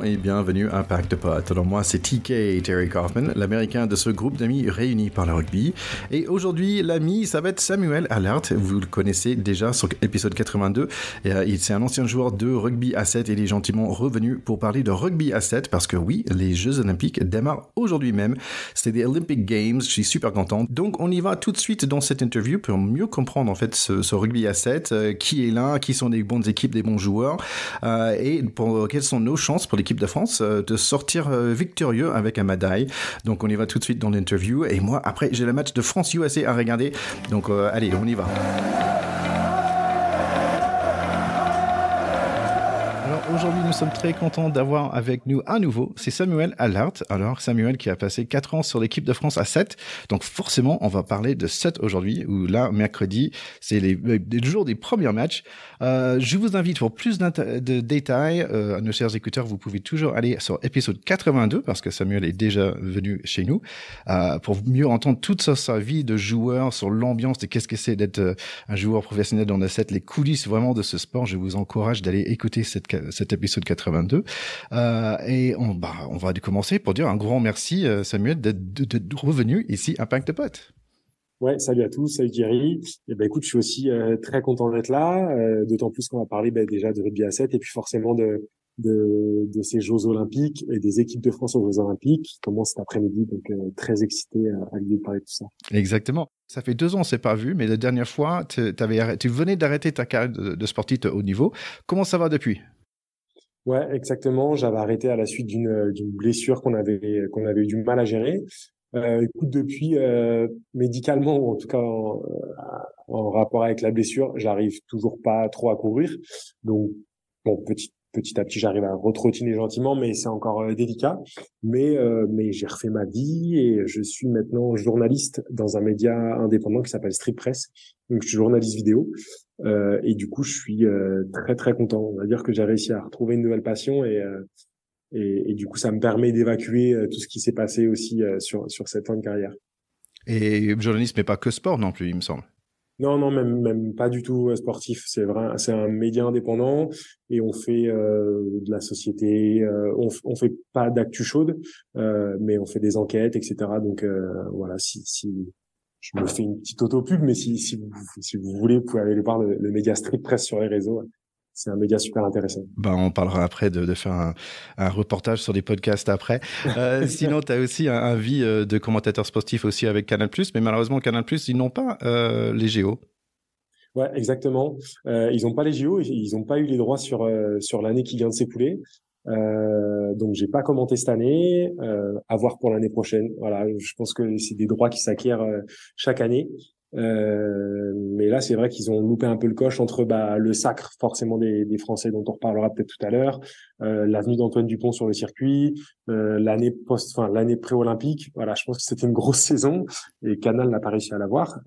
Bonjour et bienvenue à Pack de Potes. Alors moi c'est TK, Terry Kaufman, l'américain de ce groupe d'amis réunis par le rugby. Et aujourd'hui l'ami ça va être Samuel Allard, vous le connaissez déjà sur l'épisode 82. C'est un ancien joueur de rugby à 7 et il est gentiment revenu pour parler de rugby à 7 parce que oui, les Jeux Olympiques démarrent aujourd'hui même. C'est des Olympic Games, je suis super content. Donc on y va tout de suite dans cette interview pour mieux comprendre en fait ce rugby à 7, qui est là, qui sont des bonnes équipes, des bons joueurs et quelles sont nos chances pour l'équipe de France de sortir victorieux avec un médaille. Donc on y va tout de suite dans l'interview et moi après j'ai le match de France-USA à regarder. Donc allez, on y va. Aujourd'hui, nous sommes très contents d'avoir avec nous à nouveau, c'est Samuel Allard. Alors, Samuel qui a passé 4 ans sur l'équipe de France à 7. Donc, forcément, on va parler de 7 aujourd'hui, où là, mercredi, c'est les jours des premiers matchs. Je vous invite pour plus de détails, à nos chers écouteurs, vous pouvez toujours aller sur épisode 82, parce que Samuel est déjà venu chez nous, pour mieux entendre toute sa vie de joueur, sur l'ambiance de qu'est-ce que c'est d'être un joueur professionnel dans le 7, les coulisses vraiment de ce sport. Je vous encourage d'aller écouter cet épisode 82 et on va commencer pour dire un grand merci Samuel d'être revenu ici à Pack de Potes. Ouais, salut à tous, salut Thierry. Et ben écoute, je suis aussi très content d'être là, d'autant plus qu'on va parler déjà de rugby à 7 et puis forcément de ces Jeux Olympiques et des équipes de France aux Jeux Olympiques qui commencent cet après-midi, donc très excité à l'idée de parler de tout ça. Exactement. Ça fait 2 ans, on s'est pas vu, mais la dernière fois, tu venais d'arrêter ta carrière de sportif de haut niveau. Comment ça va depuis? Ouais, exactement. J'avais arrêté à la suite d'une blessure qu'on avait eu du mal à gérer. Écoute, depuis médicalement ou en tout cas en rapport avec la blessure, j'arrive toujours pas trop à courir. Donc bon, petit à petit, j'arrive à retrottiner gentiment, mais c'est encore délicat. Mais j'ai refait ma vie et je suis maintenant journaliste dans un média indépendant qui s'appelle Street Press. Donc je suis journaliste vidéo. Et du coup, je suis très très content. On va dire que j'ai réussi à retrouver une nouvelle passion et du coup, ça me permet d'évacuer tout ce qui s'est passé aussi sur cette fin de carrière. Et journaliste, mais pas que sport non plus, il me semble. Non, même pas du tout sportif. C'est vrai, c'est un média indépendant et on fait de la société. On fait pas d'actu chaude, mais on fait des enquêtes, etc. Donc voilà, si je me fais une petite auto-pub, mais si vous voulez, vous pouvez aller voir le média Street Press sur les réseaux. C'est un média super intéressant. On parlera après de faire un reportage sur des podcasts après. Sinon, tu as aussi un vie de commentateur sportif aussi avec Canal+, mais malheureusement, Canal+, ils n'ont pas les JO. Ouais, exactement. Ils n'ont pas les JO, ils n'ont pas eu les droits sur l'année qui vient de s'écouler. Donc j'ai pas commenté cette année, à voir pour l'année prochaine. Voilà, je pense que c'est des droits qui s'acquièrent chaque année. Mais là c'est vrai qu'ils ont loupé un peu le coche entre le sacre forcément des Français dont on reparlera peut-être tout à l'heure, l'avenue d'Antoine Dupont sur le circuit, l'année pré-olympique. Voilà, je pense que c'était une grosse saison et Canal n'a pas réussi à l'avoir.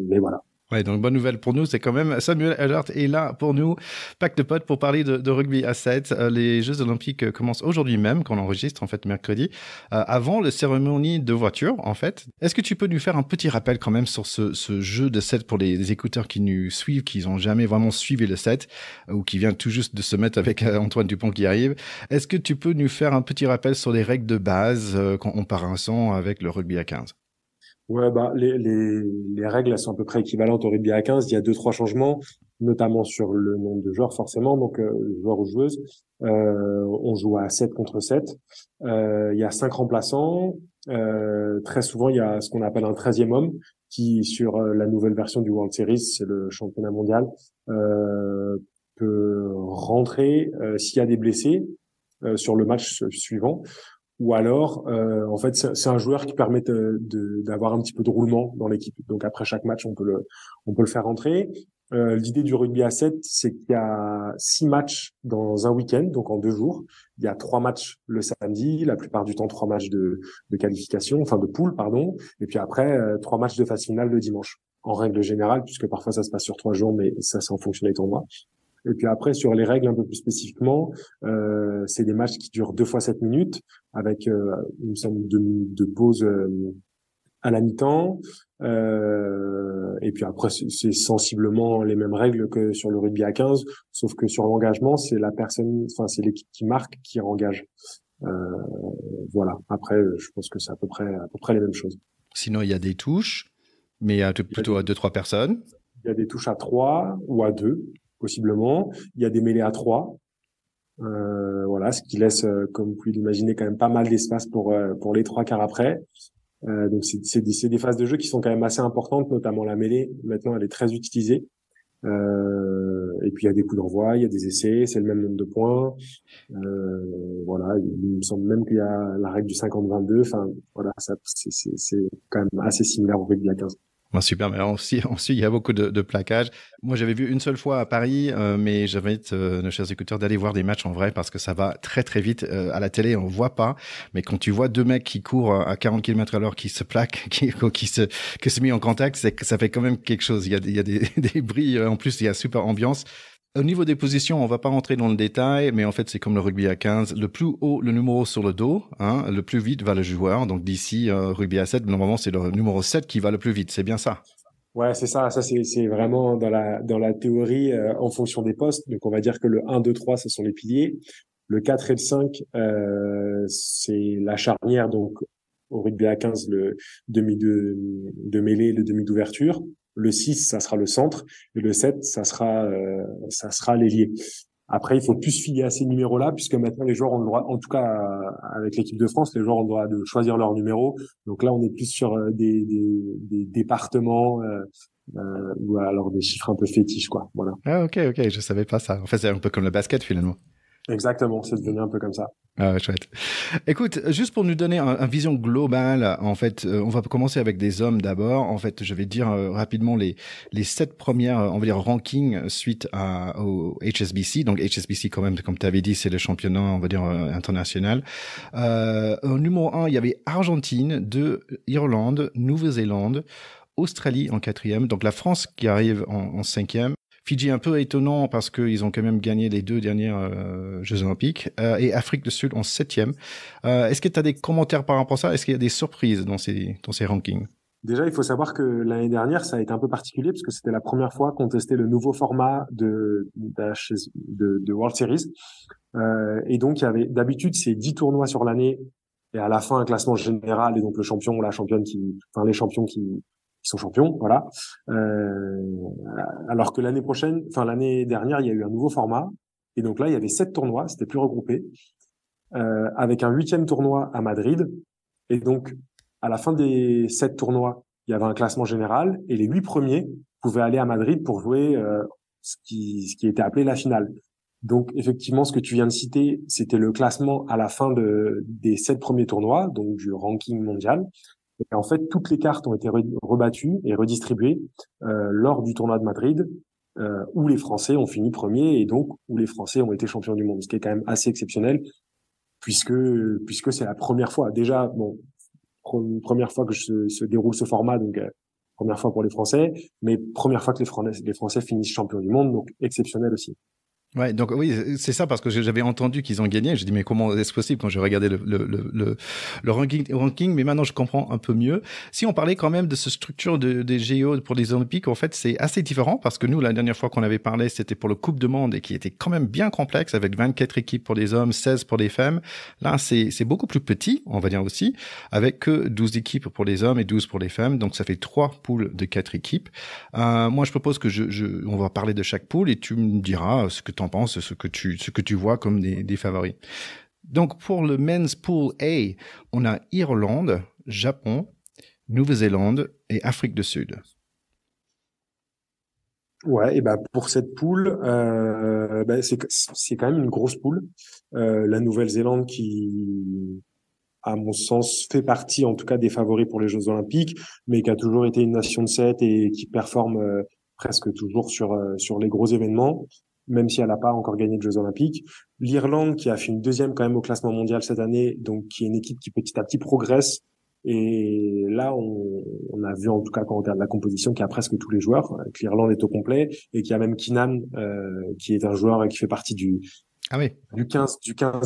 Mais voilà. Ouais, donc bonne nouvelle pour nous, c'est quand même Samuel Allard est là pour nous, Pack de Potes, pour parler de rugby à 7. Les Jeux Olympiques commencent aujourd'hui même, qu'on enregistre en fait mercredi, avant la cérémonie de voiture en fait. Est-ce que tu peux nous faire un petit rappel quand même sur ce jeu de 7 pour les écouteurs qui nous suivent, qui n'ont jamais vraiment suivi le 7 ou qui vient tout juste de se mettre avec Antoine Dupont qui arrive. Est-ce que tu peux nous faire un petit rappel sur les règles de base quand on part un son avec le rugby à 15? Ouais, les règles elles sont à peu près équivalentes au rugby à 15. Il y a 2-3 changements, notamment sur le nombre de joueurs forcément, donc joueurs ou joueuses. On joue à 7 contre 7. Il y a 5 remplaçants. Très souvent, il y a ce qu'on appelle un 13e homme qui, sur la nouvelle version du World Series, c'est le championnat mondial, peut rentrer s'il y a des blessés sur le match suivant. Ou alors, en fait, c'est un joueur qui permet d'avoir un petit peu de roulement dans l'équipe. Donc après chaque match, on peut le faire rentrer. L'idée du rugby à 7, c'est qu'il y a 6 matchs dans un week-end, donc en 2 jours. Il y a 3 matchs le samedi, la plupart du temps 3 matchs de qualification, enfin de poule, pardon. Et puis après, 3 matchs de phase finale le dimanche. En règle générale, puisque parfois ça se passe sur 3 jours, mais ça, c'est en fonction des tournois. Et puis après, sur les règles un peu plus spécifiquement, c'est des matchs qui durent 2 fois 7 minutes avec une somme de minutes de pause à la mi-temps. Et puis après, c'est sensiblement les mêmes règles que sur le rugby à 15, sauf que sur l'engagement, c'est c'est l'équipe qui marque qui engage. Euh, voilà. Après, je pense que c'est à peu près les mêmes choses. Sinon, il y a des touches, mais plutôt à 2-3 personnes. Il y a des touches à 3 ou à 2, possiblement. Il y a des mêlées à 3. Voilà, ce qui laisse, comme vous pouvez l'imaginer, quand même pas mal d'espace pour les 3 quarts après. Donc c'est des phases de jeu qui sont quand même assez importantes, notamment la mêlée. Maintenant, elle est très utilisée. Et puis il y a des coups d'envoi, il y a des essais, c'est le même nombre de points. Voilà, il me semble même qu'il y a la règle du 50-22. Enfin, voilà, c'est quand même assez similaire au rugby à 15. Super, mais ensuite, il y a beaucoup de plaquages. Moi, j'avais vu une seule fois à Paris, mais j'invite nos chers écouteurs d'aller voir des matchs en vrai parce que ça va très très vite. À la télé, on voit pas, mais quand tu vois deux mecs qui courent à 40 km/h, qui se plaquent, qui se met en contact, c'est que ça fait quand même quelque chose. Il y a des bris. En plus, il y a super ambiance. Au niveau des positions, on va pas rentrer dans le détail, mais en fait, c'est comme le rugby à 15. Le plus haut, le numéro sur le dos, hein, le plus vite va le joueur. Donc d'ici, rugby à 7, normalement, c'est le numéro 7 qui va le plus vite. C'est bien ça. Ouais, c'est ça. Ça, c'est vraiment dans la théorie, en fonction des postes. Donc, on va dire que le 1, 2, 3, ce sont les piliers. Le 4 et le 5, c'est la charnière. Donc, au rugby à 15, le demi de mêlée, le demi d'ouverture. Le 6, ça sera le centre. Et le 7, ça sera l'ailier. Après, il faut plus se fier à ces numéros-là, puisque maintenant les joueurs ont le droit, en tout cas avec l'équipe de France, les joueurs ont le droit de choisir leur numéro. Donc là, on est plus sur des départements ou alors des chiffres un peu fétiches, quoi. Voilà. Ah, ok, je savais pas ça. En fait, c'est un peu comme le basket finalement. Exactement, c'est devenu un peu comme ça. Ah, chouette. Écoute, juste pour nous donner une vision globale, en fait, on va commencer avec des hommes d'abord. En fait, je vais dire rapidement les 7 premières, on va dire, rankings suite au HSBC. Donc, HSBC, quand même, comme tu avais dit, c'est le championnat, on va dire, international. Au numéro 1, il y avait Argentine, 2, Irlande, Nouvelle-Zélande, Australie en 4e. Donc, la France qui arrive en 5e. Fidji un peu étonnant parce qu'ils ont quand même gagné les 2 dernières Jeux Olympiques et Afrique du Sud en 7e. Est-ce que tu as des commentaires par rapport à ça? Est-ce qu'il y a des surprises dans ces rankings? Déjà, il faut savoir que l'année dernière, ça a été un peu particulier parce que c'était la première fois qu'on testait le nouveau format de World Series. Et donc, il y avait d'habitude c'est 10 tournois sur l'année et à la fin un classement général et donc le champion ou la championne les champions qui sont champions, voilà. Alors que l'année dernière, il y a eu un nouveau format et donc là, il y avait 7 tournois, c'était plus regroupé, avec un 8e tournoi à Madrid et donc à la fin des 7 tournois, il y avait un classement général et les 8 premiers pouvaient aller à Madrid pour jouer ce qui était appelé la finale. Donc, effectivement, ce que tu viens de citer, c'était le classement à la fin des 7 premiers tournois, donc du ranking mondial. Et en fait, toutes les cartes ont été rebattues et redistribuées lors du tournoi de Madrid, où les Français ont fini premiers et donc où les Français ont été champions du monde, ce qui est quand même assez exceptionnel, puisque c'est la première fois. Déjà, bon, première fois que se déroule ce format, donc première fois pour les Français, mais première fois que les Français finissent champions du monde, donc exceptionnel aussi. Ouais, donc oui, c'est ça parce que j'avais entendu qu'ils ont gagné. J'ai dit mais comment est-ce possible quand j'ai regardé le ranking, mais maintenant je comprends un peu mieux. Si on parlait quand même de cette structure des JO pour les Olympiques, en fait c'est assez différent parce que nous la dernière fois qu'on avait parlé c'était pour le Coupe du Monde et qui était quand même bien complexe avec 24 équipes pour les hommes, 16 pour les femmes. Là c'est beaucoup plus petit, on va dire aussi, avec que 12 équipes pour les hommes et 12 pour les femmes. Donc ça fait 3 poules de 4 équipes. Moi je propose que on va parler de chaque poule et tu me diras ce que t'en penses, ce que tu vois comme des favoris. Donc pour le Men's Pool A, on a Irlande, Japon, Nouvelle-Zélande et Afrique du Sud. Ouais, et ben pour cette poule, c'est quand même une grosse poule. La Nouvelle-Zélande qui, à mon sens, fait partie en tout cas des favoris pour les Jeux Olympiques, mais qui a toujours été une nation de 7 et qui performe presque toujours sur les gros événements, même si elle n'a pas encore gagné de Jeux Olympiques. L'Irlande qui a fait une 2e quand même au classement mondial cette année, donc qui est une équipe qui petit à petit progresse. Et là, on a vu en tout cas quand on regarde la composition qu'il y a presque tous les joueurs, que l'Irlande est au complet et qu'il y a même Keenan qui est un joueur qui fait partie Ah oui. Du 15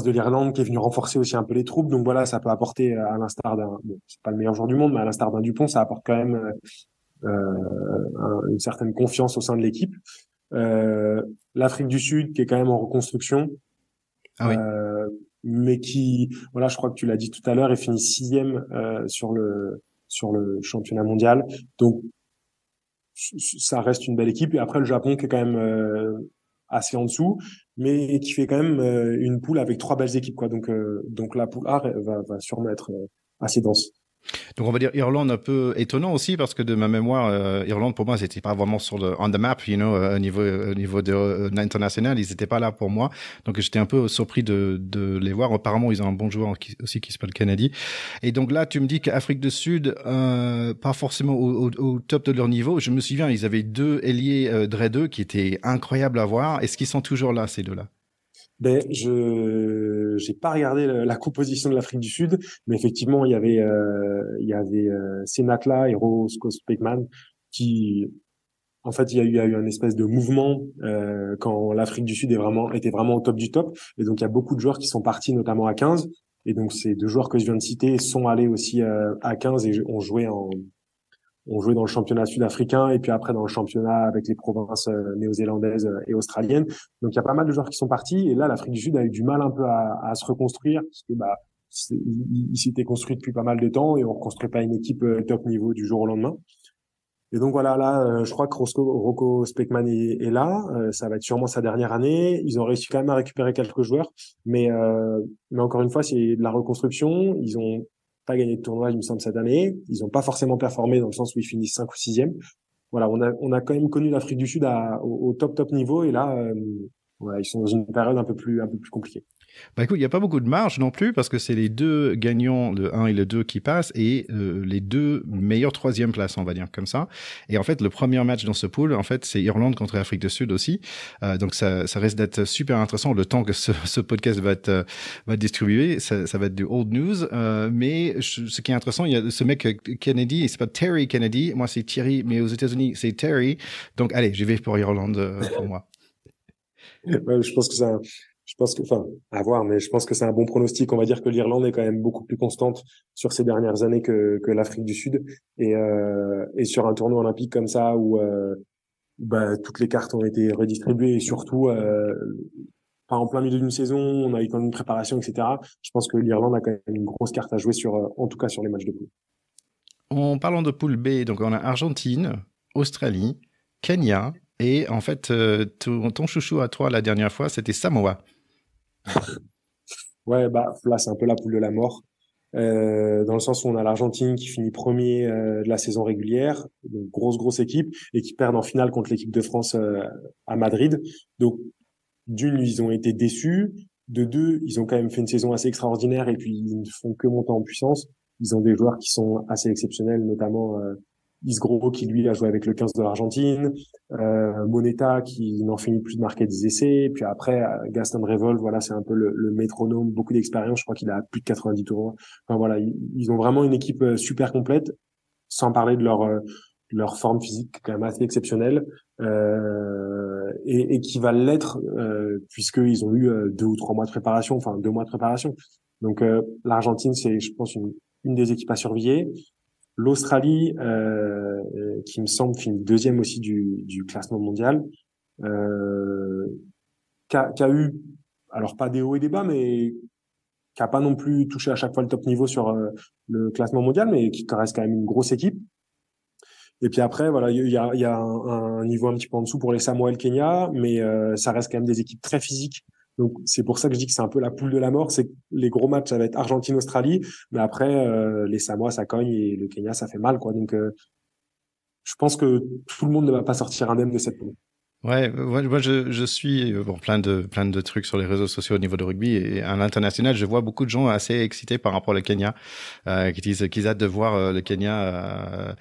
de l'Irlande qui est venu renforcer aussi un peu les troupes. Donc voilà, ça peut apporter, à l'instar d'un, bon, c'est pas le meilleur joueur du monde, mais à l'instar d'un Dupont, ça apporte quand même une certaine confiance au sein de l'équipe. L'Afrique du Sud qui est quand même en reconstruction, Ah oui. euh, mais qui, voilà, je crois que tu l'as dit tout à l'heure, est fini sixième sur le championnat mondial. Donc ça reste une belle équipe. Et après le Japon qui est quand même assez en dessous, mais qui fait quand même une poule avec trois belles équipes, quoi. Donc la poule A va sûrement être assez dense. Donc on va dire Irlande un peu étonnant aussi parce que de ma mémoire, Irlande pour moi c'était pas vraiment sur le on the map, au niveau de international, ils étaient pas là pour moi. Donc j'étais un peu surpris de les voir. Apparemment ils ont un bon joueur aussi qui s'appelle Kennedy. Et donc là tu me dis qu'Afrique du Sud, pas forcément au top de leur niveau. Je me souviens ils avaient deux ailiers Dre 2 qui étaient incroyables à voir. Est-ce qu'ils sont toujours là ces deux-là? Ben, je j'ai pas regardé la composition de l'Afrique du Sud, mais effectivement, il y avait Senatla et Roscoe Speckman qui, en fait, il y a eu un espèce de mouvement quand l'Afrique du Sud était vraiment au top du top, et donc il y a beaucoup de joueurs qui sont partis, notamment à 15, et donc ces deux joueurs que je viens de citer sont allés aussi à 15 et ont joué dans le championnat sud-africain et puis après dans le championnat avec les provinces néo-zélandaises et australiennes. Donc il y a pas mal de joueurs qui sont partis et là l'Afrique du Sud a eu du mal un peu à se reconstruire parce que bah il s'était construit depuis pas mal de temps et on reconstruit pas une équipe top niveau du jour au lendemain. Et donc voilà, là, je crois que Rocco Speckman est là. Ça va être sûrement sa dernière année. Ils ont réussi quand même à récupérer quelques joueurs, mais encore une fois, c'est de la reconstruction. Ils ont pas gagné de tournoi, il me semble, cette année. Ils ont pas forcément performé dans le sens où ils finissent 5 ou sixième. Voilà, on a quand même connu l'Afrique du Sud au top niveau, et là, voilà, ils sont dans une période un peu plus compliquée. Bah écoute, il n'y a pas beaucoup de marge non plus parce que c'est les deux gagnants, le 1 et le 2 qui passent et les deux meilleures troisième places, on va dire comme ça. Et en fait, le premier match dans ce pool, en fait, c'est Irlande contre l'Afrique du Sud aussi. Donc ça risque d'être super intéressant le temps que ce podcast va être distribué. Ça va être du old news. Ce qui est intéressant, il y a ce mec Kennedy, il s'appelle Terry Kennedy. Moi, c'est Thierry, mais aux États-Unis, c'est Terry. Donc allez, j'y vais pour Irlande pour moi. Ouais, je pense que, enfin, à voir, mais je pense que c'est un bon pronostic. On va dire que l'Irlande est quand même beaucoup plus constante sur ces dernières années que l'Afrique du Sud. Et sur un tournoi olympique comme ça où, bah, toutes les cartes ont été redistribuées et surtout, pas en plein milieu d'une saison, on a eu quand même une préparation, etc. Je pense que l'Irlande a quand même une grosse carte à jouer sur, en tout cas sur les matchs de poule. En parlant de poule B, donc on a Argentine, Australie, Kenya et en fait ton chouchou à toi la dernière fois c'était Samoa. Ouais, bah là c'est un peu la poule de la mort. Dans le sens où on a l'Argentine qui finit premier de la saison régulière, donc grosse équipe, et qui perd en finale contre l'équipe de France à Madrid. Donc d'une, ils ont été déçus. De deux, ils ont quand même fait une saison assez extraordinaire et puis ils ne font que monter en puissance. Ils ont des joueurs qui sont assez exceptionnels, notamment Isgro qui lui a joué avec le 15 de l'Argentine, Moneta qui n'en finit plus de marquer des essais, puis après Gaston Revol, voilà, c'est un peu le métronome, beaucoup d'expérience, je crois qu'il a plus de 90 tours. Enfin voilà, ils ont vraiment une équipe super complète, sans parler de leur forme physique quand même assez exceptionnelle et qui va l'être puisqu'ils ont eu 2 ou 3 mois de préparation, enfin 2 mois de préparation. Donc l'Argentine, c'est je pense une des équipes à surveiller. L'Australie, qui me semble finit deuxième aussi du classement mondial, euh, qui a eu, alors pas des hauts et des bas, mais qui a pas non plus touché à chaque fois le top niveau sur le classement mondial, mais qui reste quand même une grosse équipe. Et puis après, voilà, il y a un niveau un petit peu en dessous pour les Samoa et le Kenya, mais ça reste quand même des équipes très physiques. Donc c'est pour ça que je dis que c'est un peu la poule de la mort. C'est que les gros matchs, ça va être Argentine-Australie, mais après les Samoa ça cogne et le Kenya ça fait mal, quoi. Donc je pense que tout le monde ne va pas sortir indemne de cette poule. Ouais, moi je suis bon plein de trucs sur les réseaux sociaux au niveau de rugby et à l'international, je vois beaucoup de gens assez excités par rapport au Kenya, qui disent qu'ils hâtent de voir le Kenya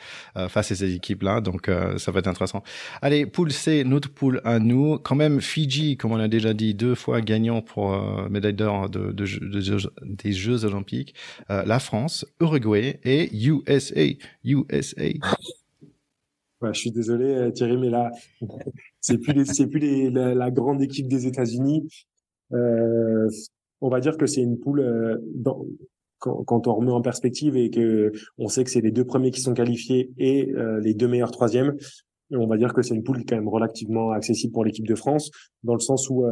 face à ces équipes-là, donc ça va être intéressant. Allez, poule C, notre poule à nous, quand même Fidji, comme on a déjà dit, 2 fois gagnant pour médaille d'or des Jeux Olympiques, la France, Uruguay et USA. Ouais, je suis désolé Thierry, mais là c'est plus la grande équipe des États-Unis. Euh, on va dire que c'est une poule quand on remet en perspective et que on sait que c'est les deux premiers qui sont qualifiés et les deux meilleurs troisièmes. Et on va dire que c'est une poule qui est quand même relativement accessible pour l'équipe de France, dans le sens où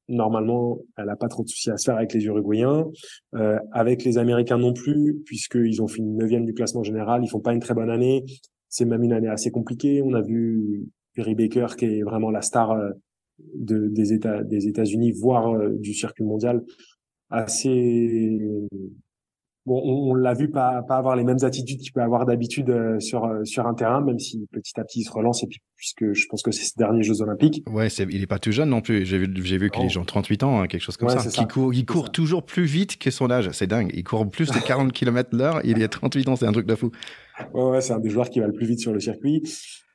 normalement, elle n'a pas trop de soucis à se faire avec les Uruguayens, avec les Américains non plus, puisqu'ils ont fini 9e du classement général, ils font pas une très bonne année. C'est même une année assez compliquée. On a vu Perry Baker, qui est vraiment la star des États-Unis, voire du circuit mondial, assez bon, on l'a vu pas avoir les mêmes attitudes qu'il peut avoir d'habitude sur un terrain, même si petit à petit il se relance et puis puisque je pense que c'est ses derniers Jeux Olympiques. Ouais, il est pas tout jeune non plus. J'ai vu qu'il est Oh, genre 38 ans, hein, quelque chose comme ouais, ça. c'est ça. Il C'est court ça. toujours plus vite que son âge. C'est dingue. Il court plus de 40 km/h. Il est 38 ans. C'est un truc de fou. Ouais, ouais, c'est un des joueurs qui va le plus vite sur le circuit.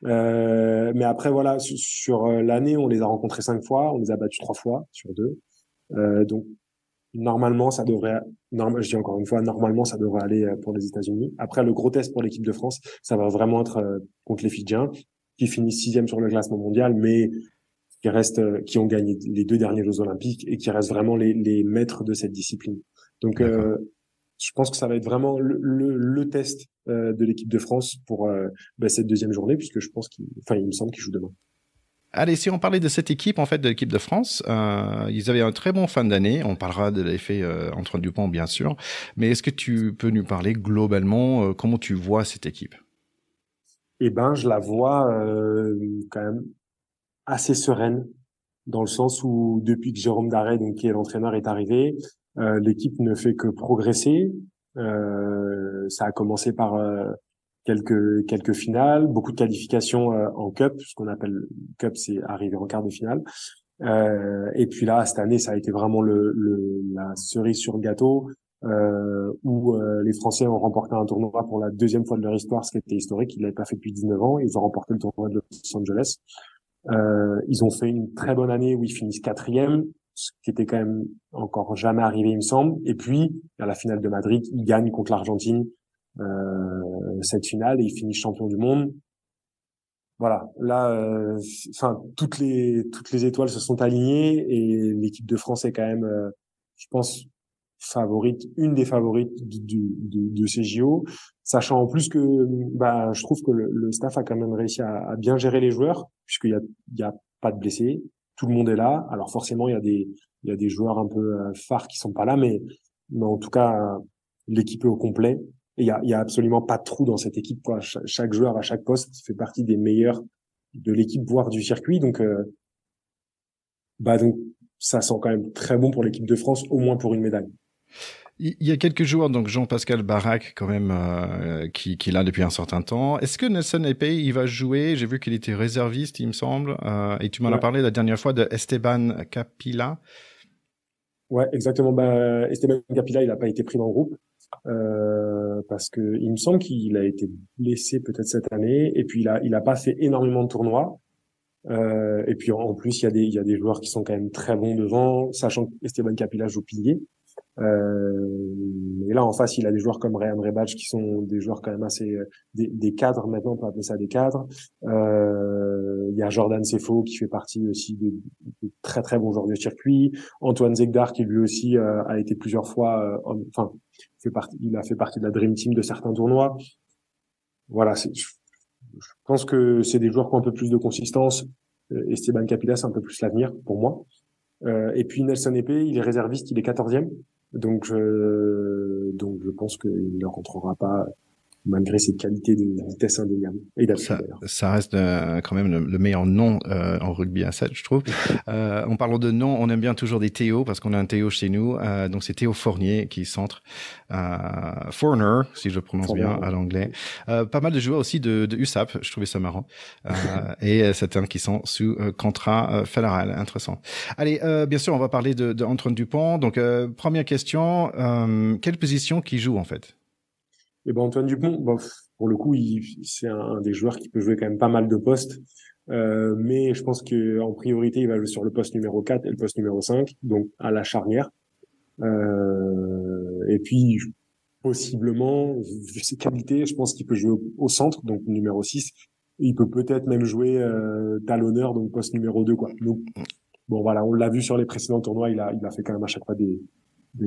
Mais après voilà, sur l'année, on les a rencontrés 5 fois, on les a battus 3 fois sur 2. Donc normalement, ça devrait, je dis encore une fois, normalement, ça devrait aller pour les États-Unis. Après, le gros test pour l'équipe de France, ça va vraiment être contre les Fidjiens, qui finissent 6e sur le classement mondial, mais qui ont gagné les 2 derniers Jeux Olympiques et qui restent vraiment les maîtres de cette discipline. Donc, D'accord. je pense que ça va être vraiment le test de l'équipe de France pour cette deuxième journée, puisque je pense il me semble qu'ils jouent demain. Allez, si on parlait de cette équipe, en fait, de l'équipe de France, ils avaient un très bon fin d'année. On parlera de l'effet Antoine Dupont, bien sûr. Mais est-ce que tu peux nous parler globalement comment tu vois cette équipe? Eh ben, je la vois quand même assez sereine, dans le sens où depuis que Jérôme Daré, donc qui est l'entraîneur, est arrivé, l'équipe ne fait que progresser. Ça a commencé par quelques finales, beaucoup de qualifications en Cup, ce qu'on appelle Cup, c'est arriver en quart de finale. Et puis là, cette année, ça a été vraiment la cerise sur le gâteau, où les Français ont remporté un tournoi pour la deuxième fois de leur histoire, ce qui était historique. Ils l'avaient pas fait depuis 19 ans. Ils ont remporté le tournoi de Los Angeles. Ils ont fait une très bonne année où ils finissent 4e, ce qui était quand même encore jamais arrivé, il me semble. Et puis, à la finale de Madrid, ils gagnent contre l'Argentine cette finale et ils finissent champions du monde. Voilà, là, enfin, toutes les étoiles se sont alignées et l'équipe de France est quand même, je pense, favorite, une des favorites de ces JO, sachant en plus que, bah, je trouve que le staff a quand même réussi à bien gérer les joueurs, puisqu'il y a pas de blessés, tout le monde est là. Alors forcément, il y a des joueurs un peu phares qui sont pas là, mais en tout cas, l'équipe est au complet. Et il y a absolument pas de trou dans cette équipe, quoi. Chaque joueur à chaque poste fait partie des meilleurs de l'équipe, voire du circuit. Donc ça sent quand même très bon pour l'équipe de France, au moins pour une médaille. Il y a quelques joueurs, donc Jean-Pascal Barak, quand même, qui est là depuis un certain temps. Est-ce que Nelson Epey, il va jouer? J'ai vu qu'il était réserviste, il me semble. Et tu m'en as Ouais, parlé la dernière fois de Esteban Capilla. ouais, exactement. Bah, Esteban Capilla, il a pas été pris dans le groupe parce que il me semble qu'il a été blessé peut-être cette année, et puis il a pas fait énormément de tournois. Et puis en plus, il y a des joueurs qui sont quand même très bons devant, sachant que Esteban Capilla joue pilier. Et là, en face, il a des joueurs comme Ryan Rebach qui sont des joueurs quand même assez des cadres maintenant, on peut appeler ça des cadres. Il y a Jordan Sefo qui fait partie aussi des très très bons joueurs de circuit. Antoine Zegdar qui lui aussi a été plusieurs fois, enfin, il a fait partie de la Dream Team de certains tournois. Voilà, je pense que c'est des joueurs qui ont un peu plus de consistance. Esteban Capilla, c'est un peu plus l'avenir pour moi. Et puis Nelson Epey, il est réserviste, il est 14e. Donc je pense qu'il ne rentrera pas malgré ses qualités de vitesse indéniable et d'appui d'ailleurs. Ça reste quand même le meilleur nom en rugby à 7, je trouve. En parlant de nom, on aime bien toujours des Théo, parce qu'on a un Théo chez nous. Donc c'est Théo Fournier qui centre. Foreigner, si je prononce bien à l'anglais. Pas mal de joueurs aussi de USAP, je trouvais ça marrant. Et certains qui sont sous contrat fédéral, intéressant. Allez, bien sûr, on va parler de Antoine Dupont. Donc première question, quelle position qui joue en fait? Et ben Antoine Dupont, bon, pour le coup, c'est un des joueurs qui peut jouer quand même pas mal de postes. Mais je pense que en priorité, il va jouer sur le poste numéro 4 et le poste numéro 5, donc à la charnière. Et puis, possiblement, vu ses qualités, je pense qu'il peut jouer au centre, donc numéro 6. Il peut peut-être même jouer talonneur, donc poste numéro 2, quoi. Donc, bon, voilà, on l'a vu sur les précédents tournois, il a fait quand même à chaque fois des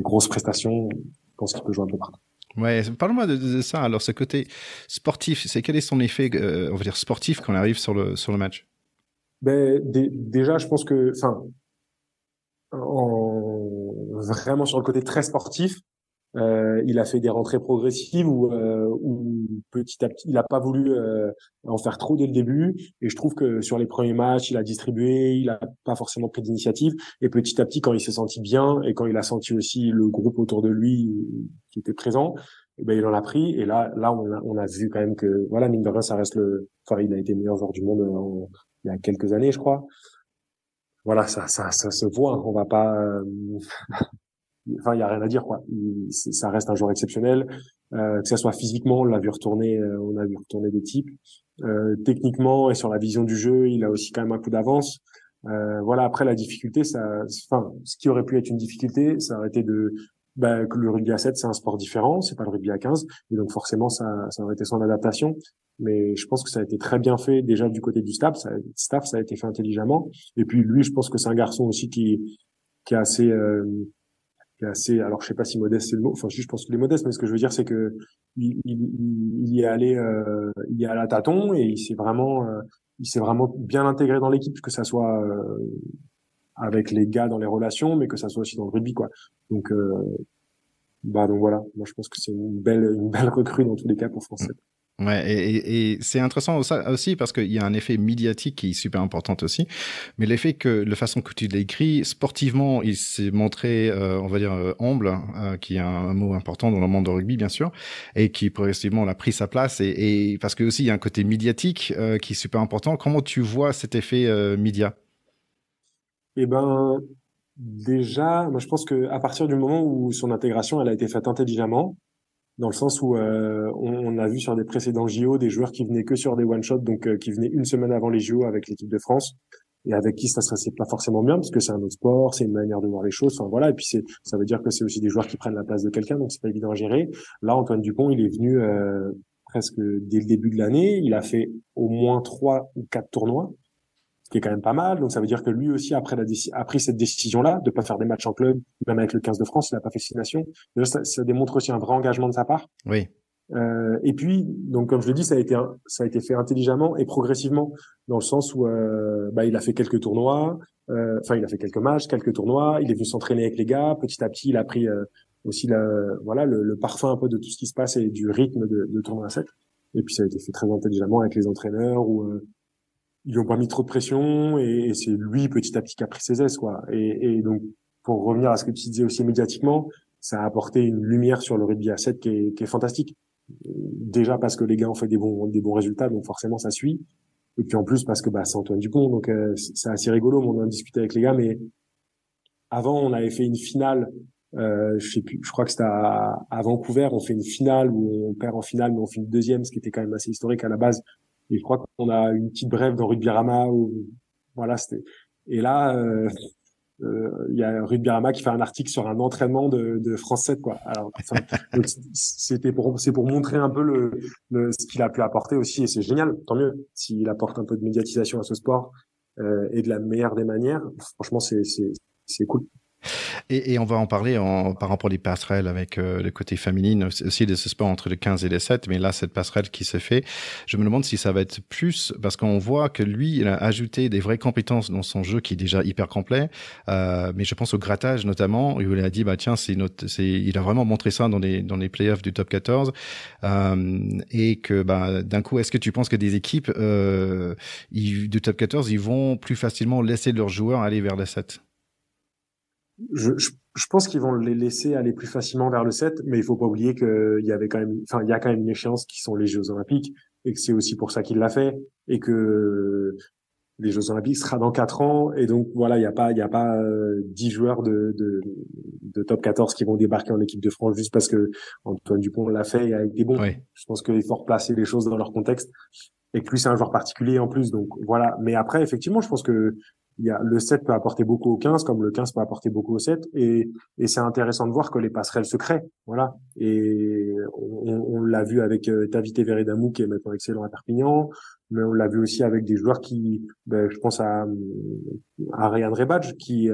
grosses prestations. Je pense qu'il peut jouer un peu partout. Ouais, parle-moi de ça. Alors, ce côté sportif, quel est son effet, on va dire sportif, quand on arrive sur le match? Ben, déjà, je pense que, enfin, vraiment sur le côté très sportif, il a fait des rentrées progressives où petit à petit, il a pas voulu en faire trop dès le début. Et je trouve que sur les premiers matchs, il a distribué, il a pas forcément pris d'initiative. Et petit à petit, quand il s'est senti bien et quand il a senti aussi le groupe autour de lui qui était présent, eh ben il en a pris. Et là, on a vu quand même que, voilà, mine de rien, ça reste enfin, il a été meilleur joueur du monde il y a quelques années, je crois. Voilà, ça se voit. On va pas, enfin, il y a rien à dire, quoi. Ça reste un joueur exceptionnel, que ça soit physiquement, on a vu retourner des types. Techniquement et sur la vision du jeu, il a aussi quand même un coup d'avance. Voilà. Après, la difficulté, enfin, ce qui aurait pu être une difficulté, ça aurait été que le rugby à 7, c'est un sport différent, c'est pas le rugby à 15, et donc forcément, ça aurait été son adaptation. Mais je pense que ça a été très bien fait déjà du côté du staff. Ça a été fait intelligemment. Et puis lui, je pense que c'est un garçon aussi qui est assez alors je sais pas si modeste c'est le mot, enfin je pense qu'il est modeste, mais ce que je veux dire c'est que il y est allé il y est allé à tâtons et il s'est vraiment bien intégré dans l'équipe, que ça soit avec les gars dans les relations, mais que ça soit aussi dans le rugby, quoi. Donc donc voilà, moi je pense que c'est une belle recrue dans tous les cas pour France 7. Ouais, et c'est intéressant ça aussi parce qu'il y a un effet médiatique qui est super important aussi, mais l'effet que la façon que tu l'écris sportivement, il s'est montré, on va dire humble, qui est un mot important dans le monde de rugby bien sûr, et qui progressivement a pris sa place et parce que aussi il y a un côté médiatique qui est super important. Comment tu vois cet effet média? Et ben déjà, moi je pense que à partir du moment où son intégration elle a été faite intelligemment, dans le sens où on a vu sur des précédents JO des joueurs qui venaient que sur des one-shots, donc qui venaient une semaine avant les JO avec l'équipe de France et avec qui ça se passait pas forcément bien parce que c'est un autre sport, c'est une manière de voir les choses, enfin voilà, et puis ça veut dire que c'est aussi des joueurs qui prennent la place de quelqu'un, donc c'est pas évident à gérer. Là, Antoine Dupont, il est venu presque dès le début de l'année, il a fait au moins 3 ou 4 tournois, qui est quand même pas mal. Donc ça veut dire que lui aussi, a pris cette décision-là de pas faire des matchs en club, même avec le 15 de France, il n'a pas fait 6 nations. Déjà, ça démontre aussi un vrai engagement de sa part. Oui. Et puis, donc comme je l'ai dit, ça a été fait intelligemment et progressivement, dans le sens où il a fait quelques tournois, enfin il a fait quelques matchs, quelques tournois. Il est venu s'entraîner avec les gars. Petit à petit, il a pris aussi le parfum un peu de tout ce qui se passe et du rythme de tournoi à 7. Et puis ça a été fait très intelligemment avec les entraîneurs où ils lui ont pas mis trop de pression et c'est lui petit à petit qui a pris ses aises, quoi. Et donc pour revenir à ce que tu disais aussi médiatiquement, ça a apporté une lumière sur le rugby à 7 qui est fantastique. Déjà parce que les gars ont fait des bons résultats, donc forcément ça suit. Et puis en plus parce que c'est Antoine Dupont, donc c'est assez rigolo. On en a discuté avec les gars, mais avant on avait fait une finale. Je sais plus, je crois que c'était à Vancouver. On fait une finale où on perd en finale, mais on finit deuxième, ce qui était quand même assez historique à la base. Et je crois qu'on a une petite brève dans Rugby-Rama où voilà, c'était. Et là, il y a Rugby-Rama qui fait un article sur un entraînement de France 7, quoi. Alors, enfin, donc c'est pour montrer un peu ce qu'il a pu apporter aussi, et c'est génial, tant mieux s'il apporte un peu de médiatisation à ce sport et de la meilleure des manières. Franchement, c'est cool. Et on va en parler par rapport aux passerelles avec le côté féminin aussi de ce sport entre le 15 et le 7. Mais là, cette passerelle qui se fait, je me demande si ça va être plus, parce qu'on voit que lui, il a ajouté des vraies compétences dans son jeu qui est déjà hyper complet. Mais je pense au grattage notamment, où il a dit, tiens, il a vraiment montré ça dans les playoffs du top 14. Et que, d'un coup, est-ce que tu penses que des équipes du top 14, ils vont plus facilement laisser leurs joueurs aller vers le 7? Je pense qu'ils vont les laisser aller plus facilement vers le 7, mais il faut pas oublier il y a quand même une échéance qui sont les Jeux Olympiques et que c'est aussi pour ça qu'il l'a fait et que les Jeux Olympiques sera dans 4 ans et donc voilà, il y a pas 10 joueurs de top 14 qui vont débarquer en équipe de France juste parce que Antoine Dupont l'a fait et a été bon. Oui. Je pense qu'il faut replacer les choses dans leur contexte et que lui c'est un joueur particulier en plus, donc voilà. Mais après effectivement, je pense que le 7 peut apporter beaucoup au 15, comme le 15 peut apporter beaucoup au 7. Et c'est intéressant de voir que les passerelles se créent. Voilà. Et on l'a vu avec Tavité Veredamou, qui est maintenant excellent à Perpignan. Mais on l'a vu aussi avec des joueurs je pense à Ryan Rebadge, qui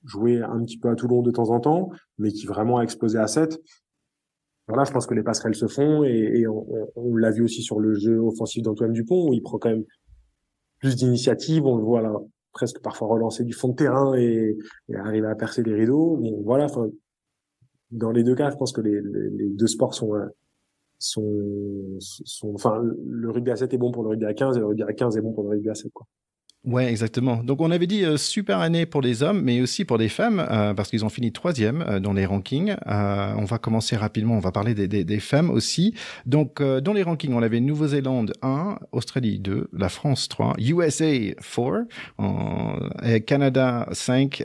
jouait un petit peu à Toulon de temps en temps, mais qui vraiment a explosé à 7. Voilà, je pense que les passerelles se font et on l'a vu aussi sur le jeu offensif d'Antoine Dupont, où il prend quand même plus d'initiative. On le voit là, presque parfois relancer du fond de terrain et arriver à percer les rideaux. Bon, voilà, enfin, dans les deux cas, je pense que les deux sports enfin, le rugby à 7 est bon pour le rugby à 15 et le rugby à 15 est bon pour le rugby à 7, quoi. Ouais, exactement. Donc, on avait dit super année pour les hommes, mais aussi pour les femmes, parce qu'ils ont fini 3e dans les rankings. On va commencer rapidement, on va parler des femmes aussi. Donc, dans les rankings, on avait Nouvelle-Zélande 1, Australie 2, la France 3, USA 4, et Canada 5,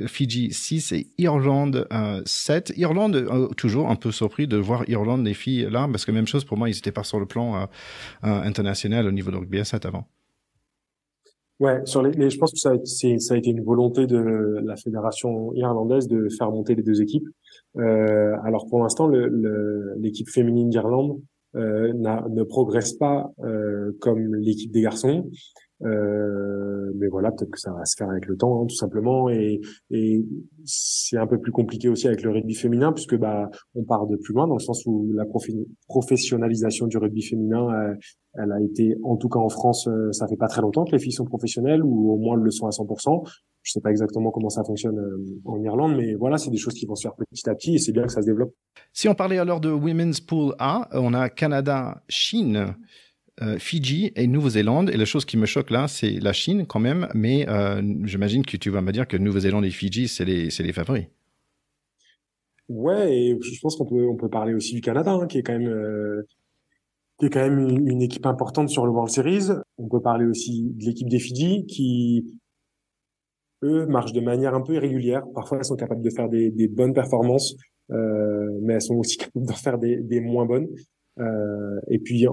Fidji 6 et Irlande 7. Irlande, toujours un peu surpris de voir Irlande, les filles là, parce que même chose pour moi, ils n'étaient pas sur le plan international au niveau de rugby à 7 avant. Ouais, je pense que ça a été une volonté de la fédération irlandaise de faire monter les deux équipes. Alors pour l'instant, l'équipe féminine d'Irlande ne progresse pas comme l'équipe des garçons. Mais voilà, peut-être que ça va se faire avec le temps, hein, tout simplement. Et c'est un peu plus compliqué aussi avec le rugby féminin, puisque on part de plus loin, dans le sens où la professionnalisation du rugby féminin, elle a été, en tout cas en France, ça fait pas très longtemps que les filles sont professionnelles, ou au moins le sont à 100%. Je sais pas exactement comment ça fonctionne en Irlande, mais voilà, c'est des choses qui vont se faire petit à petit, et c'est bien que ça se développe. Si on parlait alors de Women's Pool A, on a Canada, Chine, Fidji et Nouvelle-Zélande. Et la chose qui me choque là, c'est la Chine quand même, mais j'imagine que tu vas me dire que Nouvelle-Zélande et Fidji, c'est les favoris. Ouais, et je pense on peut parler aussi du Canada, hein, qui est quand même une équipe importante sur le World Series. On peut parler aussi de l'équipe des Fidji, qui eux marchent de manière un peu irrégulière. Parfois, elles sont capables de faire des bonnes performances, mais elles sont aussi capables de faire des moins bonnes. Et puis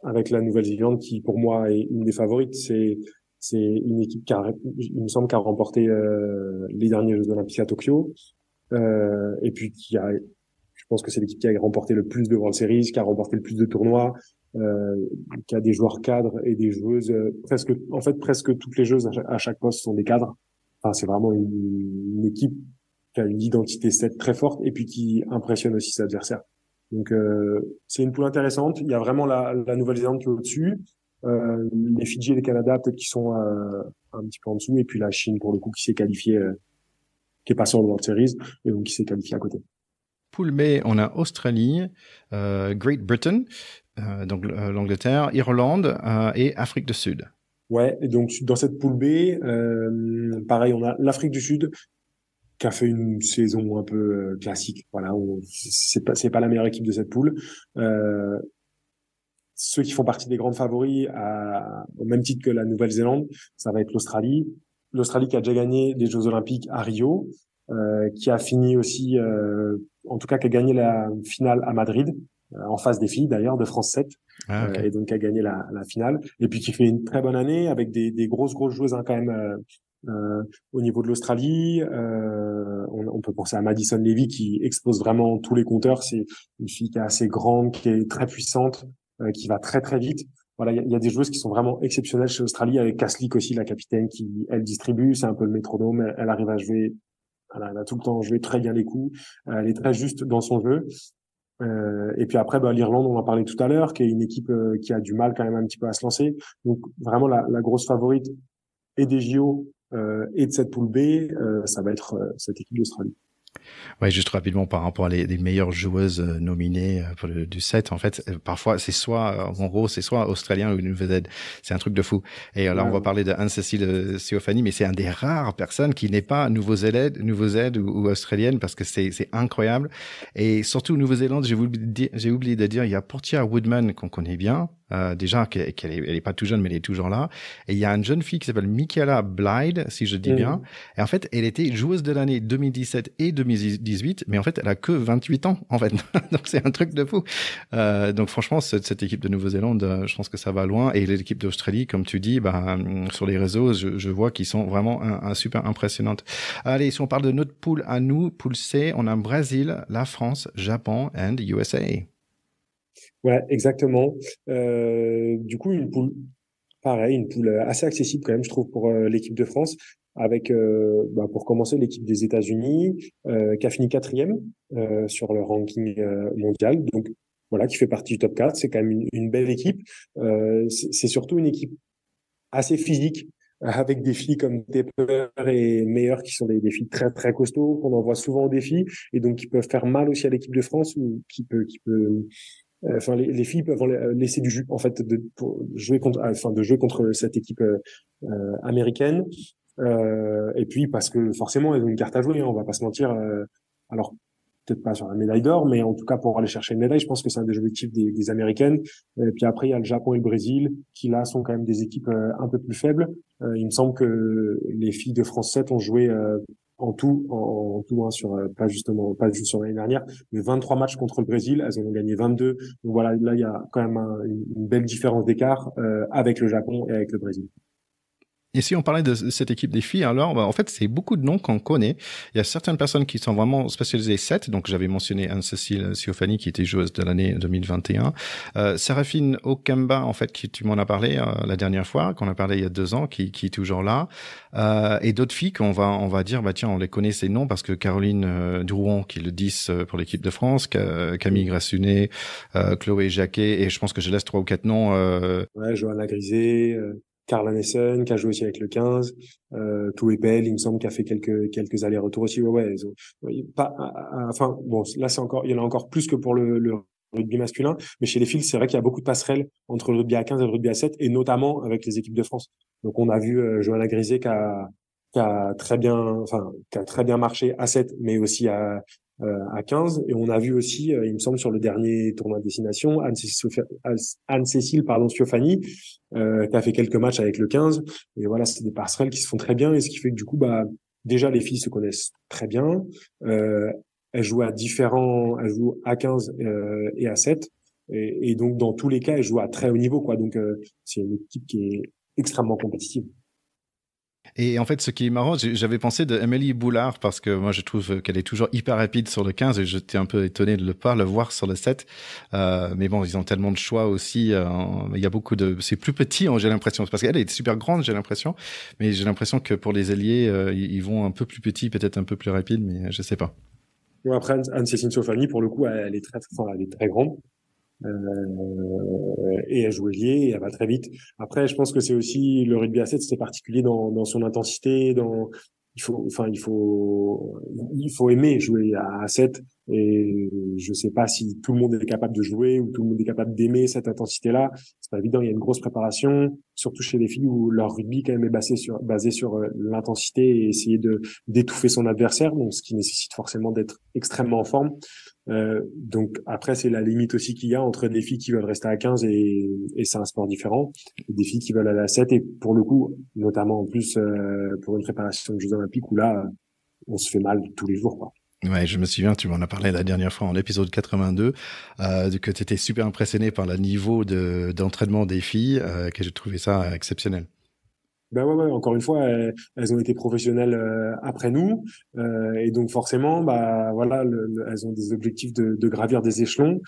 avec la Nouvelle-Zélande, qui pour moi est une des favorites, c'est une équipe il me semble, qui a remporté les derniers Jeux Olympiques à Tokyo, et puis je pense que c'est l'équipe qui a remporté le plus de World Series, qui a remporté le plus de tournois, qui a des joueurs cadres et des joueuses presque toutes les joueuses à chaque poste sont des cadres. Enfin, c'est vraiment une équipe qui a une identité 7 très forte et puis qui impressionne aussi ses adversaires. Donc c'est une poule intéressante. Il y a vraiment la Nouvelle-Zélande qui est au-dessus, les Fidji et les Canada peut-être qui sont un petit peu en dessous, et puis la Chine pour le coup qui s'est qualifiée, qui est passée en World Series et donc qui s'est qualifiée à côté. Poule B, on a Australie, Great Britain, donc l'Angleterre, Irlande et Afrique du Sud. Ouais, et donc dans cette poule B, pareil, on a l'Afrique du Sud qui a fait une saison un peu classique. Voilà, c'est pas la meilleure équipe de cette poule. Ceux qui font partie des grands favoris, au même titre que la Nouvelle-Zélande, ça va être l'Australie. L'Australie qui a déjà gagné les Jeux Olympiques à Rio, qui a fini aussi, en tout cas qui a gagné la finale à Madrid, en face des filles d'ailleurs, de France 7. Ah, okay. Et donc qui a gagné la finale. Et puis qui fait une très bonne année avec des grosses joueuses, hein, quand même. Au niveau de l'Australie, on peut penser à Madison Levy qui explose vraiment tous les compteurs. C'est une fille qui est assez grande, qui est très puissante, qui va très très vite. Voilà, il y a des joueuses qui sont vraiment exceptionnelles chez l'Australie, avec Kaslik aussi, la capitaine, qui elle distribue. C'est un peu le métronome. Elle arrive à jouer, elle arrive à tout le temps jouer très bien les coups. Elle est très juste dans son jeu. Et puis après, l'Irlande, on en parlait tout à l'heure, qui est une équipe qui a du mal quand même un petit peu à se lancer. Donc vraiment la grosse favorite et des JO et de cette poule B, ça va être cette équipe d'Australie. Ouais, juste rapidement par rapport à les meilleures joueuses nominées pour du 7, en fait, parfois c'est soit, en gros, c'est soit australien ou Nouvelle-Zélande. C'est un truc de fou. Et là, on va parler de Anne-Cécile Siofani, mais c'est un des rares personnes qui n'est pas Nouvelle-Zélande ou australienne, parce que c'est incroyable. Et surtout Nouvelle-Zélande, j'ai oublié de dire, il y a Portia Woodman qu'on connaît bien, déjà elle est pas tout jeune, mais elle est toujours là. Et il y a une jeune fille qui s'appelle Michaela Blyde, si je dis bien. Et en fait, elle était joueuse de l'année 2017 et 2018, mais en fait, elle a que 28 ans, en fait. Donc, c'est un truc de fou. Donc, franchement, cette équipe de Nouvelle-Zélande, je pense que ça va loin. Et l'équipe d'Australie, comme tu dis, sur les réseaux, je vois qu'ils sont vraiment un super impressionnantes. Allez, si on parle de notre poule à nous, poule C, on a Brésil, la France, Japon and USA. Ouais, exactement. Du coup, une poule, pareil, une poule assez accessible quand même, je trouve, pour l'équipe de France, avec, pour commencer, l'équipe des États-Unis, qui a fini quatrième sur le ranking mondial. Donc, voilà, qui fait partie du top 4. C'est quand même une belle équipe. C'est surtout une équipe assez physique, avec des filles comme Tepper et Meyer, qui sont des filles très, très costauds, qu'on envoie souvent au défi, et donc qui peuvent faire mal aussi à l'équipe de France, ou enfin, les filles peuvent laisser du jus, en fait, pour jouer contre, enfin, de jouer contre cette équipe américaine. Et puis parce que forcément, elles ont une carte à jouer, hein, on va pas se mentir. Alors peut-être pas sur la médaille d'or, mais en tout cas pour aller chercher une médaille, je pense que c'est un des objectifs des Américaines. Et puis après, il y a le Japon et le Brésil, qui là sont quand même des équipes un peu plus faibles. Il me semble que les filles de France 7 ont joué en tout, hein, sur pas juste sur l'année dernière, mais 23 matchs contre le Brésil, elles en ont gagné 22. Donc voilà, là il y a quand même une belle différence d'écart avec le Japon et avec le Brésil. Et si on parlait de cette équipe des filles, alors, en fait, c'est beaucoup de noms qu'on connaît. Il y a certaines personnes qui sont vraiment spécialisées 7. Donc, j'avais mentionné Anne-Cécile Siofani, qui était joueuse de l'année 2021. Séraphine Okemba, en fait, qui tu m'en as parlé la dernière fois, qu'on a parlé il y a 2 ans, qui est toujours là. Et d'autres filles qu'on va dire, tiens, on les connaît ces noms parce que Caroline Drouon, qui est le 10 pour l'équipe de France, Camille Grassunet, Chloé Jacquet, et je pense que je laisse 3 ou 4 noms. Ouais, Johanna Grisé, Carla Nessen, qui a joué aussi avec le 15, Toué Pell, il me semble, qui a fait quelques allers-retours aussi. Ouais, ils ont, pas, enfin, bon, là, il y en a encore plus que pour le rugby masculin, mais chez les filles, c'est vrai qu'il y a beaucoup de passerelles entre le rugby à 15 et le rugby à 7, et notamment avec les équipes de France. Donc, on a vu Johanna Grisé qui a très bien marché à 7, mais aussi à 15. Et on a vu aussi, il me semble, sur le dernier tournoi de destination, Anne-Cécile, Siofani, qui a fait quelques matchs avec le 15. Et voilà, c'est des passerelles qui se font très bien. Et ce qui fait que du coup, déjà, les filles se connaissent très bien. Elles jouent elles jouent à 15 et à 7. Et donc, dans tous les cas, elles jouent à très haut niveau, quoi. Donc, c'est une équipe qui est extrêmement compétitive. Et en fait, ce qui est marrant, j'avais pensé de Amélie Boulard parce que moi, je trouve qu'elle est toujours hyper rapide sur le 15 et j'étais un peu étonné de ne pas le voir sur le 7. Mais bon, ils ont tellement de choix aussi. Il y a beaucoup c'est plus petit, j'ai l'impression. Parce qu'elle est super grande, j'ai l'impression. Mais j'ai l'impression que pour les ailiers, ils vont un peu plus petits, peut-être un peu plus rapides, mais je sais pas. Ouais, après, Anne-Cécile Sofani, pour le coup, elle est elle est très grande. Et elle joue ailier et elle va très vite. Après, je pense que c'est aussi le rugby à 7, c'est particulier dans son intensité, il faut aimer jouer à 7. Et je sais pas si tout le monde est capable de jouer ou tout le monde est capable d'aimer cette intensité-là. C'est pas évident. Il y a une grosse préparation, surtout chez les filles où leur rugby quand même est basé sur l'intensité et essayer d'étouffer son adversaire. Donc, ce qui nécessite forcément d'être extrêmement en forme. Donc après, c'est la limite aussi qu'il y a entre des filles qui veulent rester à 15 et c'est un sport différent, et des filles qui veulent aller à 7. Et pour le coup, notamment en plus pour une préparation de Jeux Olympiques où là, on se fait mal tous les jours, quoi. Ouais, je me souviens, tu m'en as parlé la dernière fois en épisode 82, que tu étais super impressionné par le niveau d'entraînement des filles, que j'ai trouvé ça exceptionnel. Ben ouais, encore une fois, elles ont été professionnelles après nous, et donc forcément, voilà, elles ont des objectifs de gravir des échelons,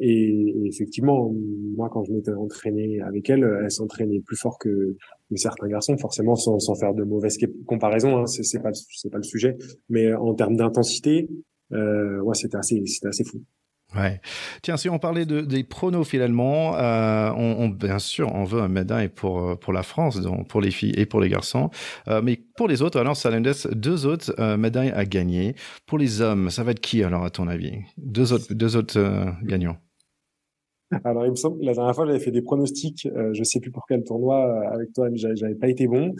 et effectivement, moi quand je m'étais entraîné avec elles, elles s'entraînaient plus fort que certains garçons, forcément sans faire de mauvaises comparaisons, hein, c'est pas le sujet, mais en termes d'intensité, ouais, c'était assez fou. Ouais. Tiens, si on parlait des pronos finalement, bien sûr, on veut un médaille pour la France, donc pour les filles et pour les garçons. Mais pour les autres, alors, Salendes, 2 autres médailles à gagner. Pour les hommes, ça va être qui alors, à ton avis? Deux autres gagnants. Alors, il me semble, la dernière fois, j'avais fait des pronostics, je sais plus pour quel tournoi avec toi, mais j'avais pas été bon.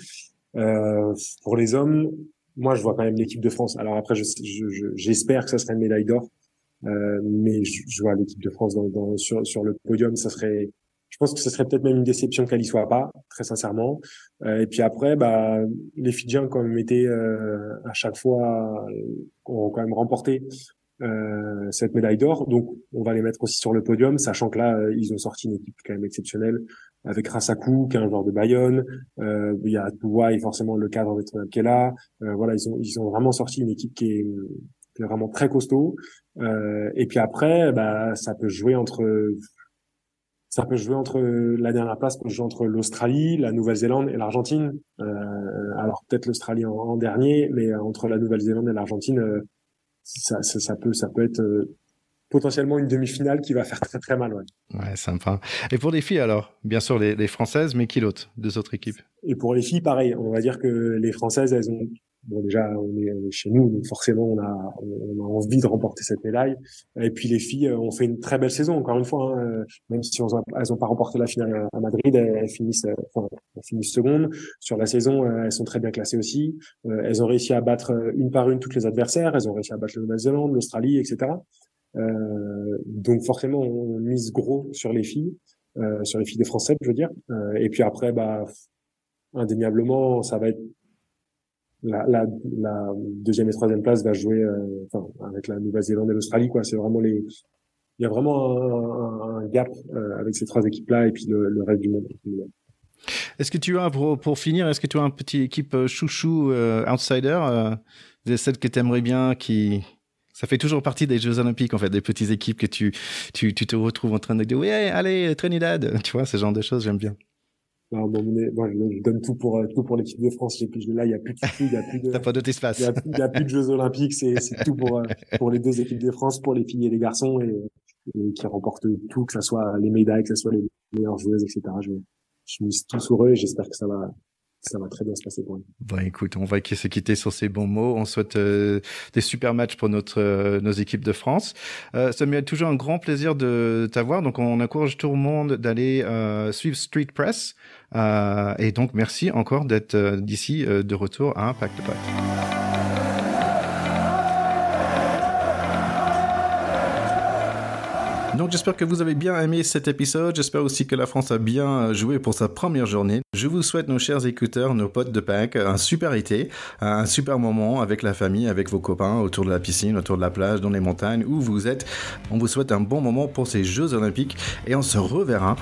Pour les hommes, moi, je vois quand même l'équipe de France. Alors après, j'espère que ça serait une médaille d'or. Mais je vois l'équipe de France sur le podium, ça serait Je pense que ce serait peut-être même une déception qu'elle y soit pas, très sincèrement. Et puis après, les Fidjiens quand même été à chaque fois ont quand même remporté cette médaille d'or. Donc on va les mettre aussi sur le podium, sachant que là ils ont sorti une équipe quand même exceptionnelle avec Rasakou, qui est un joueur de Bayonne. Il y a Touai, forcément le cadre qui est là. Voilà, ils ont vraiment sorti une équipe qui est vraiment très costaud. Et puis après, ça peut jouer entre la dernière place peut jouer entre l'Australie, la Nouvelle-Zélande et l'Argentine. Alors peut-être l'Australie en dernier, mais entre la Nouvelle-Zélande et l'Argentine, ça peut être potentiellement une demi-finale qui va faire très très mal. Ouais. Ouais, sympa. Et pour les filles alors, bien sûr les Françaises, mais qui d'autre, deux autres équipes? Et pour les filles, pareil. On va dire que les Françaises, elles ont déjà on est chez nous, donc forcément on a envie de remporter cette médaille. Et puis les filles ont fait une très belle saison, encore une fois. Même si elles ont pas remporté la finale à Madrid, elles finissent secondes. Sur la saison, elles sont très bien classées aussi. Elles ont réussi à battre une par une toutes les adversaires. Elles ont réussi à battre la Nouvelle-Zélande, l'Australie, etc. Donc forcément, on mise gros sur les filles des Français, je veux dire. Et puis après, indéniablement, ça va être la deuxième et troisième place va jouer avec la Nouvelle-Zélande et l'Australie, quoi. C'est vraiment il y a vraiment un gap avec ces trois équipes-là et puis le reste du monde. Est-ce que tu as, pour finir, est-ce que tu as un petit équipe chouchou, outsider, celle que tu aimerais bien, ça fait toujours partie des Jeux Olympiques, en fait, des petites équipes que tu te retrouves en train de dire, ouais, allez, Trinidad, tu vois, ce genre de choses, j'aime bien. Alors, je donne tout pour l'équipe de France. Là, il y a plus de chouchou, il y a plus de. T'as pas d'autre espace. Il y a plus de Jeux Olympiques. C'est tout pour les deux équipes de France, pour les filles et les garçons, et qui remportent tout, que ça soit les médailles, que ça soit les meilleures joueuses, etc. Je mise tout sur eux et j'espère que ça va très bien se passer pour eux. Bon, écoute, on va se quitter sur ces bons mots. On souhaite des super matchs pour nos équipes de France. Samuel, toujours un grand plaisir de t'avoir. Donc, on encourage tout le monde d'aller suivre Street Press. Et donc, merci encore d'être d'ici de retour à Impact Pot. Donc j'espère que vous avez bien aimé cet épisode, j'espère aussi que la France a bien joué pour sa première journée. Je vous souhaite, nos chers écouteurs, nos potes de Pâques, un super été, un super moment avec la famille, avec vos copains, autour de la piscine, autour de la plage, dans les montagnes, où vous êtes. On vous souhaite un bon moment pour ces Jeux Olympiques et on se reverra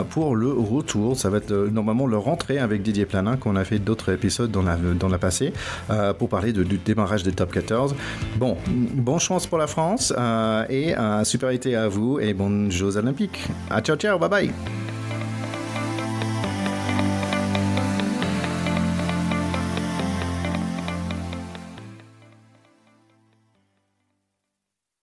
pour le retour. Ça va être normalement le rentrée avec Didier Planin, qu'on a fait d'autres épisodes dans la passée, pour parler du démarrage des Top 14. Bon, bonne chance pour la France et un super été à vous. Et bonnes Jeux Olympiques. Ciao, ciao, bye bye.